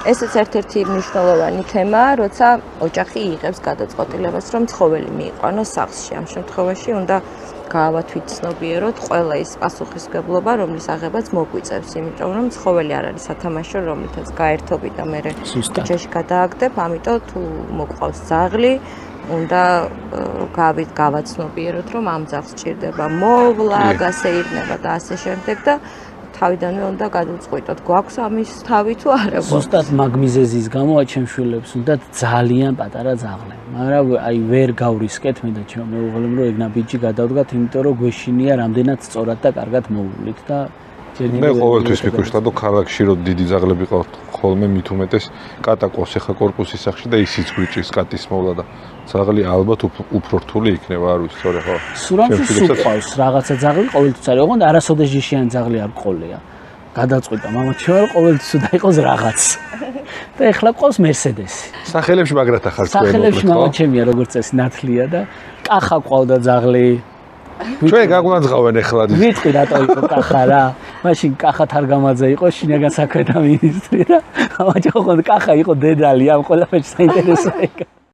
ესეც ერთ-ერთი მნიშვნელოვანი თემაა, როცა ოჯახი იღებს გადაწყვეტილებას, რომ ცხოველი მიიყვანოს სახლში. ამ შემთხვევაში უნდა გავათვითცნობიეროთ ყველა ის პასუხისმგებლობა, რომლის აღებაც მოგვიწევს, იმიტომ რომ ცხოველი არ არის სათამაშო, რომლითაც გაერთობი და მე ჯეში გადააგდებ, ამიტომ თუ მოყავს ძაღლი, უნდა გავაცნობიეროთ, რომ ამ ძაღლს სჭირდება მოვლა, გასეირნება და ასე შემდეგ და თავიდანვე უნდა გადავწყვიტოთ, გვაქვს ამის თავი თუ არა. ზუსტად მაგ მიზეზის გამო ჩემს შვილებს უნდათ ძალიან პატარა ძაღლი. მაგრამ აი ვერ გავრისკეთ მე და ჩემ მეუღლემ რომ ეგ ნაბიჯი გადავდგათ, იმიტომ რომ გვეშინია რამდენად სწორად და კარგად მოვუვლით და მე ყოველთვის ვიკვირდა და ქალაქში რომ დიდი ძაღლები ყავთ ხოლმე მით უმეტეს კატა ყავს ახლა корпуსის სახში და ისიც გვიჭირს კატის მოვლა და ძაღლი ალბათ უფრო რთული იქნება, არ ვიცი, სწორედ ხო? სურამში სუყავს რაღაცა ძაღლი ყოველთვის არის, ოღონდ არასოდეს ჯიშიანი ძაღლი არ ყოლია. გადაწყვიტა მამაჩემ რომ ყოველთვის უნდა იყოს რაღაც. და ეხლა ყავს მერსედესი. სახელებში მაგრათა ხარ თქვენ. სახელებში მამაჩემია როგორც წესი ნათლია და კახა ყავდა ძაღლი. ჩვენ გაგვანძღავენ ეხლა. ვიტყვი რატო იყო კახა რა. მაშინ კახა თარგამაძე იყო შინაგან საქმეთა მინისტრი და მამაჩემ ხო კახა იყო დედალი, ამ ყველაფერს საინტერესო ეგა.